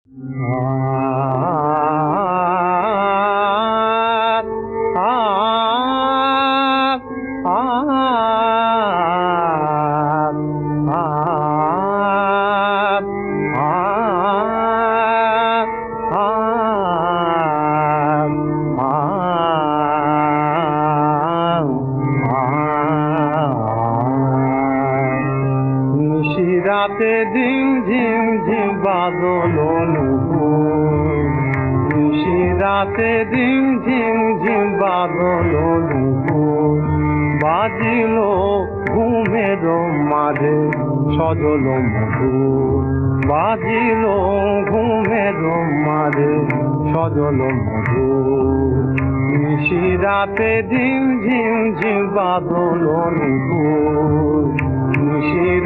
রাতে ঝিম ঝিম ঝিম বাদল নুপুর, রাতে ঝিম ঝিম ঝিম বাদল নুপুর, বাজিল ঘুমের মাঝে সজল মধুর, বাজিল ঘুমের মাঝে সজল মধুর। রাতে ঝিম ঝিম ঝিম বাদল নুপুর,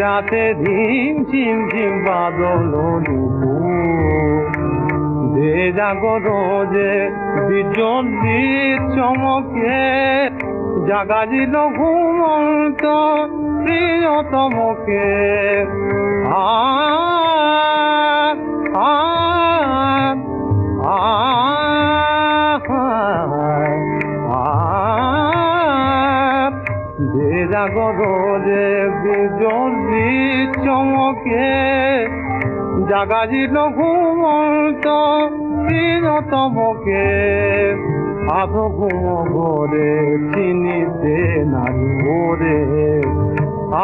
রাতে ঝিম ঝিম ঝিম বাদল নুপুর, দে জাগর যে বিজলি চমকে জাগাজিল ঘুমন্ত প্রিয়তমকে। আ আ আ দে জাগর যে বিজলি চমকে জাগাজিল ঘুমন্ত প্রিয়তমকে। আধো ঘুম ঘরে চিনিতে নারী ভোরে,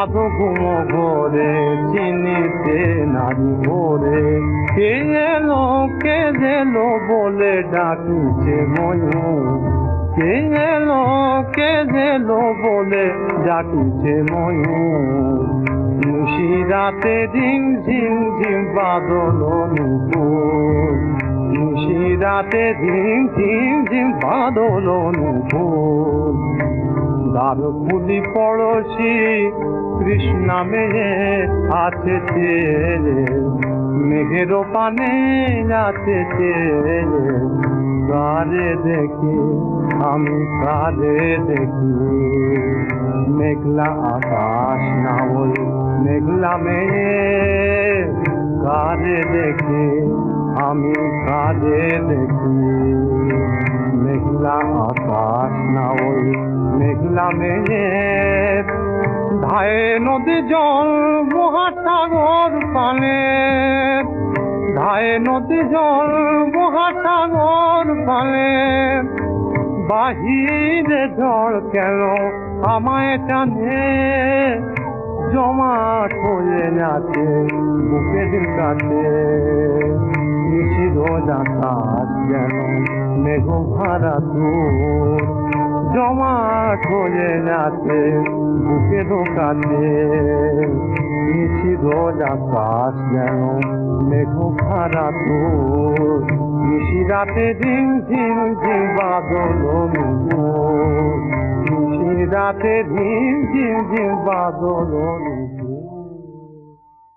আধো ঘুম ঘরে চিনিতে নারী ভোরে। কে এলো কে এলো বলে ডাকিছে ময়ূর, কে এলো কে এলো বলে ডাকিছে ময়ূর। রাতে ঝিম ঝিম ঝিম বাদল নুপুর, রাতে ঝিম ঝিম ঝিম বাদল নুপুর। দ্বারকুলি পড়শি কৃষ্ণা মেয়ে আছে চেয়ে, মেঘের পানে আছে চেয়ে। কারে দেখি আমি কারে দেখি, মেঘলা আকাশ না ওই মেঘলা মেয়ে। কারে দেখি আমি কারে দেখি, মেঘলা আকাশ না ওই মেঘলা মেয়ে। ধায়ে নদী জল মহাসাগর পানে, ধায়ে নদী জল মহাসাগর পানে। বাহিরে ঝড় কেন আমায় টানে, জমাট হয়ে আছে বুকের কাছে। নিশির আকাশ যেন মেঘ ভাড়া দূর, জমাট হয়ে আছে বুকের কাছে। নিশির আকাশ যেন মেঘ ভাড়া দূর, রাতে ঝিম ঝিম ঝিম বাদল নুপুর, রাতে ঝিম ঝিম ঝিম বাদল।